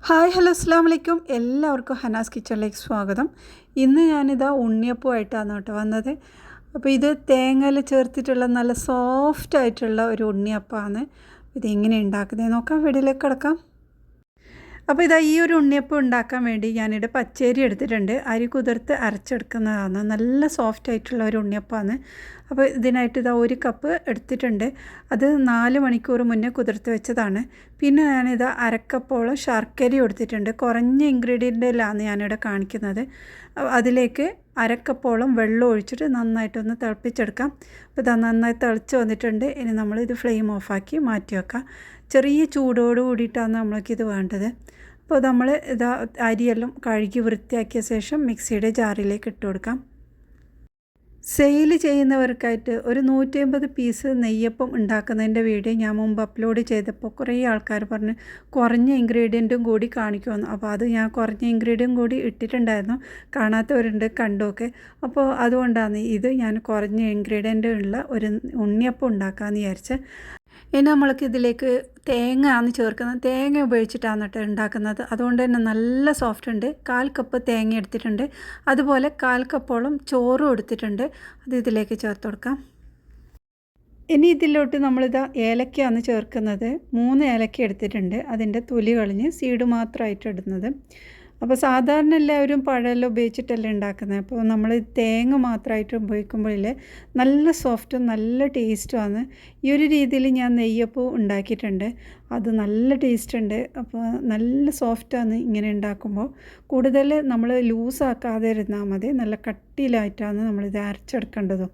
Hi hello അസ്സാം വലൈക്കും. എല്ലാവർക്കും ഹനാസ് കിച്ചണിലേക്ക് സ്വാഗതം. ഇന്ന് ഞാനിതാ ഉണ്ണിയപ്പമായിട്ടാണ് കേട്ടോ വന്നത്. അപ്പോൾ ഇത് തേങ്ങയിൽ ചേർത്തിട്ടുള്ള നല്ല സോഫ്റ്റ് ആയിട്ടുള്ള ഒരു ഉണ്ണിയപ്പമാണ്. ഇതെങ്ങനെ ഉണ്ടാക്കുന്നത് നോക്കാം, വീഡിയോയിലേക്ക് കിടക്കാം. അപ്പോൾ ഇതാ ഈ ഒരു ഉണ്ണിയപ്പം ഉണ്ടാക്കാൻ വേണ്ടി ഞാനിവിടെ പച്ചരി എടുത്തിട്ടുണ്ട്. അരി കുതിർത്ത് അരച്ചെടുക്കുന്നതാണ്. നല്ല സോഫ്റ്റ് ആയിട്ടുള്ള ഒരു ഉണ്ണിയപ്പമാണ്. അപ്പോൾ ഇതിനായിട്ട് ഇതാ 1 കപ്പ് എടുത്തിട്ടുണ്ട്. അത് 4 മണിക്കൂർ മുന്നേ കുതിർത്ത് വെച്ചതാണ്. പിന്നെ ഞാനിതാ അരക്കപ്പോളം ശർക്കരയും എടുത്തിട്ടുണ്ട്. കുറഞ്ഞ ഇൻഗ്രീഡിയൻറ്റിലാണ് ഞാനിവിടെ കാണിക്കുന്നത്. അതിലേക്ക് അരക്കപ്പോളം വെള്ളം ഒഴിച്ചിട്ട് നന്നായിട്ടൊന്ന് തിളപ്പിച്ചെടുക്കാം. അപ്പോൾ ഇതാ നന്നായി തിളച്ച് വന്നിട്ടുണ്ട്. ഇനി നമ്മളിത് ഫ്ലെയിം ഓഫാക്കി മാറ്റി വെക്കാം. ചെറിയ ചൂടോട് കൂടിയിട്ടാണ് നമ്മൾക്കിത് വേണ്ടത്. അപ്പോൾ നമ്മൾ ഇതാ അരിയെല്ലാം കഴുകി വൃത്തിയാക്കിയ ശേഷം മിക്സിയുടെ ജാറിലേക്ക് ഇട്ട് കൊടുക്കാം. സെയിൽ ചെയ്യുന്നവർക്കായിട്ട് ഒരു 150 പീസ് നെയ്യപ്പം ഉണ്ടാക്കുന്നതിൻ്റെ വീഡിയോ ഞാൻ മുമ്പ് അപ്ലോഡ് ചെയ്തപ്പോൾ കുറേ ആൾക്കാർ പറഞ്ഞ് കുറഞ്ഞ ഇൻഗ്രീഡിയൻറ്റും കൂടി കാണിക്കുമെന്ന്. അപ്പോൾ അത് ഞാൻ കുറഞ്ഞ ഇൻഗ്രീഡിയൻറ്റ് കൂടി ഇട്ടിട്ടുണ്ടായിരുന്നു. കാണാത്തവരുണ്ട്, കണ്ടോക്കെ. അപ്പോൾ അതുകൊണ്ടാണ് ഇത് ഞാൻ കുറഞ്ഞ ഇൻഗ്രീഡിയൻ്റ് ഉള്ള ഒരു ഉണ്ണിയപ്പം ഉണ്ടാക്കാമെന്ന് വിചാരിച്ച്. ഇനി നമ്മൾക്ക് ഇതിലേക്ക് തേങ്ങ ആണ് ചേർക്കുന്നത്. തേങ്ങ ഉപയോഗിച്ചിട്ടാണ് കേട്ടോ ഉണ്ടാക്കുന്നത്. അതുകൊണ്ട് തന്നെ നല്ല സോഫ്റ്റ് ഉണ്ട്. 1/4 കപ്പ് തേങ്ങ എടുത്തിട്ടുണ്ട്. അതുപോലെ 1/4 കപ്പോളം ചോറും എടുത്തിട്ടുണ്ട്. അത് ഇതിലേക്ക് ചേർത്ത് കൊടുക്കാം. ഇനി ഇതിലോട്ട് നമ്മളിതാ ഏലക്കയാണ് ചേർക്കുന്നത്. 3 ഏലക്ക എടുത്തിട്ടുണ്ട്. അതിൻ്റെ തൊലി കളഞ്ഞ് സീഡ് മാത്രമായിട്ട് ഇടുന്നത്. അപ്പോൾ സാധാരണ എല്ലാവരും പഴമെല്ലാം ഉപയോഗിച്ചിട്ടല്ലേ ഉണ്ടാക്കുന്നത്. അപ്പോൾ നമ്മൾ തേങ്ങ മാത്രമായിട്ട് ഉപയോഗിക്കുമ്പോഴില്ലേ നല്ല സോഫ്റ്റും നല്ല ടേസ്റ്റുമാണ്. ഈ ഒരു രീതിയിൽ ഞാൻ നെയ്യപ്പം ഉണ്ടാക്കിയിട്ടുണ്ട്. അത് നല്ല ടേസ്റ്റ് ഉണ്ട്. അപ്പോൾ നല്ല സോഫ്റ്റാണ് ഇങ്ങനെ ഉണ്ടാക്കുമ്പോൾ. കൂടുതൽ നമ്മൾ ലൂസാക്കാതെ ഇരുന്നാൽ മതി. നല്ല കട്ടിയിലായിട്ടാണ് നമ്മളിത് അരച്ചെടുക്കേണ്ടതും.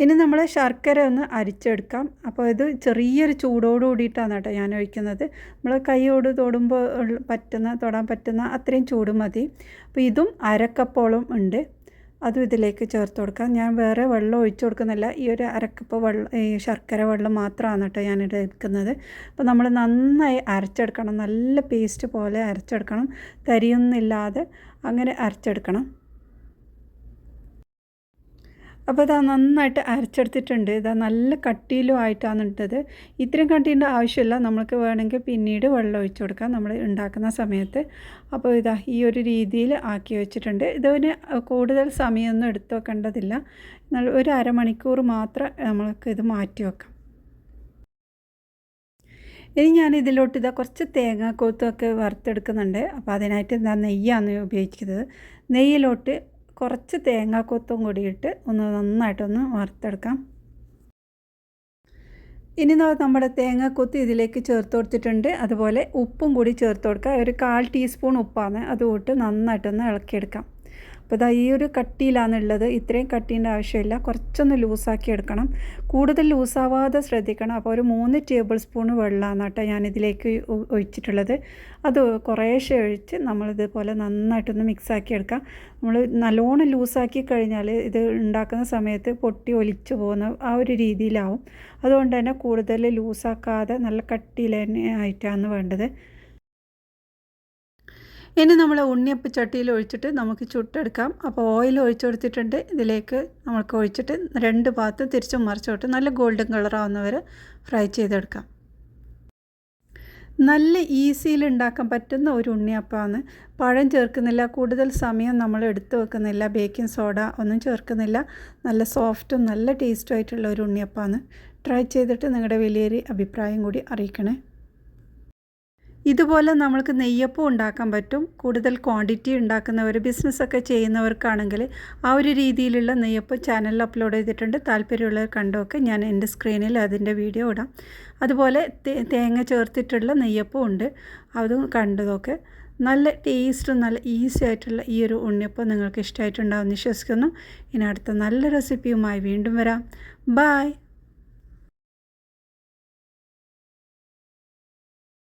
ഇനി നമ്മൾ ശർക്കര ഒന്ന് അരിച്ചെടുക്കാം. അപ്പോൾ ഇത് ചെറിയൊരു ചൂടോട് കൂടിയിട്ടാണ് കേട്ടോ ഞാൻ ഒഴിക്കുന്നത്. നമ്മൾ കൈയോട് തൊടാൻ പറ്റുന്ന അത്രയും ചൂട് മതി. അപ്പോൾ ഇതും അരക്കപ്പോളം ഉണ്ട്. അതും ഇതിലേക്ക് ചേർത്ത് കൊടുക്കാം. ഞാൻ വേറെ വെള്ളം ഒഴിച്ചു കൊടുക്കുന്നില്ല. ഈ ഒരു അരക്കപ്പ് ഈ ശർക്കര വെള്ളം മാത്രമാണ് കേട്ടോ ഞാനിവിടെ എടുക്കുന്നത്. അപ്പോൾ നമ്മൾ നന്നായി അരച്ചെടുക്കണം. നല്ല പേസ്റ്റ് പോലെ അരച്ചെടുക്കണം. തരിയൊന്നുമില്ലാതെ അങ്ങനെ അരച്ചെടുക്കണം. അപ്പോൾ ഇതാ നന്നായിട്ട് അരച്ചെടുത്തിട്ടുണ്ട്. ഇതാ നല്ല കട്ടിയിലും ആയിട്ടാണ് ഇട്ടത്. ഇത്രയും കട്ടീൻ്റെ ആവശ്യമില്ല. നമുക്ക് വേണമെങ്കിൽ പിന്നീട് വെള്ളം ഒഴിച്ചു കൊടുക്കാം നമ്മൾ ഉണ്ടാക്കുന്ന സമയത്ത്. അപ്പോൾ ഇതാ ഈ ഒരു രീതിയിൽ ആക്കി വെച്ചിട്ടുണ്ട്. ഇതിന് കൂടുതൽ സമയമൊന്നും എടുത്ത് വെക്കേണ്ടതില്ല. ഒരു അരമണിക്കൂർ മാത്രം നമ്മൾക്ക് ഇത് മാറ്റി വെക്കാം. ഇനി ഞാൻ ഇതിലോട്ട് ഇതാ കുറച്ച് തേങ്ങാക്കൊത്തൊക്കെ വറുത്തെടുക്കുന്നുണ്ട്. അപ്പോൾ അതിനായിട്ട് ഇതാ നെയ്യാണ് ഉപയോഗിക്കുന്നത്. നെയ്യിലോട്ട് കുറച്ച് തേങ്ങാക്കൊത്തും കൂടിയിട്ട് ഒന്ന് നന്നായിട്ടൊന്ന് വറുത്തെടുക്കാം. ഇനി നമ്മുടെ തേങ്ങാക്കൊത്ത് ഇതിലേക്ക് ചേർത്ത് കൊടുത്തിട്ടുണ്ട്. അതുപോലെ ഉപ്പും കൂടി ചേർത്ത് കൊടുക്കുക. ഒരു 1/4 ടീസ്പൂൺ ഉപ്പാണ്. അതുകൊണ്ട് നന്നായിട്ടൊന്ന് ഇളക്കിയെടുക്കാം. അപ്പോൾ ഇതാ ഈ ഒരു കട്ടിയിലാണുള്ളത്. ഇത്രയും കട്ടീൻ്റെ ആവശ്യമില്ല. കുറച്ചൊന്ന് ലൂസാക്കി എടുക്കണം. കൂടുതൽ ലൂസാവാതെ ശ്രദ്ധിക്കണം. അപ്പോൾ ഒരു 3 ടേബിൾ സ്പൂൺ വെള്ളമാണ് കേട്ടോ ഞാനിതിലേക്ക് ഒഴിച്ചിട്ടുള്ളത്. അത് കുറേശ്ശെ ഒഴിച്ച് നമ്മളിതുപോലെ നന്നായിട്ടൊന്ന് മിക്സാക്കി എടുക്കാം. നമ്മൾ നല്ലോണം ലൂസാക്കി കഴിഞ്ഞാൽ ഇത് ഉണ്ടാക്കുന്ന സമയത്ത് പൊട്ടി ഒലിച്ചു പോകുന്ന ആ ഒരു രീതിയിലാവും. അതുകൊണ്ട് തന്നെ കൂടുതൽ ലൂസാക്കാതെ നല്ല കട്ടിയിൽ തന്നെ ആയിട്ടാണ് വേണ്ടത്. ഇനി നമ്മൾ ഉണ്ണിയപ്പം ചട്ടിയിൽ ഒഴിച്ചിട്ട് നമുക്ക് ചുട്ടെടുക്കാം. അപ്പോൾ ഓയിൽ ഒഴിച്ചു കൊടുത്തിട്ടുണ്ട്. ഇതിലേക്ക് നമുക്ക് ഒഴിച്ചിട്ട് 2 ഭാഗത്ത് തിരിച്ചും മറിച്ചോട്ട് നല്ല ഗോൾഡൻ കളറാവുന്നവരെ ഫ്രൈ ചെയ്തെടുക്കാം. നല്ല ഈസിയിൽ ഉണ്ടാക്കാൻ പറ്റുന്ന ഒരു ഉണ്ണിയപ്പമാണ്. പഴം ചേർക്കുന്നില്ല, കൂടുതൽ സമയം നമ്മൾ എടുത്ത് വെക്കുന്നില്ല, ബേക്കിംഗ് സോഡ ഒന്നും ചേർക്കുന്നില്ല. നല്ല സോഫ്റ്റും നല്ല ടേസ്റ്റും ആയിട്ടുള്ള ഒരു ഉണ്ണിയപ്പമാണ്. ട്രൈ ചെയ്തിട്ട് നിങ്ങളുടെ വലിയൊരു അഭിപ്രായം കൂടി അറിയിക്കണേ. ഇതുപോലെ നമ്മൾക്ക് നെയ്യപ്പം ഉണ്ടാക്കാൻ പറ്റും. കൂടുതൽ ക്വാണ്ടിറ്റി ഉണ്ടാക്കുന്നവർ, ബിസിനസ്സൊക്കെ ചെയ്യുന്നവർക്കാണെങ്കിൽ ആ ഒരു രീതിയിലുള്ള നെയ്യപ്പം ചാനലിൽ അപ്ലോഡ് ചെയ്തിട്ടുണ്ട്. താല്പര്യമുള്ളവർ കണ്ടൊക്കെ ഞാൻ എൻ്റെ സ്ക്രീനിൽ അതിൻ്റെ വീഡിയോ ഇടാം. അതുപോലെ തേങ്ങ ചേർത്തിട്ടുള്ള നെയ്യപ്പം ഉണ്ട്, അതും കണ്ടതൊക്കെ. നല്ല ടേസ്റ്റും നല്ല ഈസി ആയിട്ടുള്ള ഈ ഒരു ഉണ്ണിയപ്പം നിങ്ങൾക്ക് ഇഷ്ടമായിട്ടുണ്ടാകുമെന്ന് വിശ്വസിക്കുന്നു. ഇനി അടുത്ത നല്ല റെസിപ്പിയുമായി വീണ്ടും വരാം. ബായ്.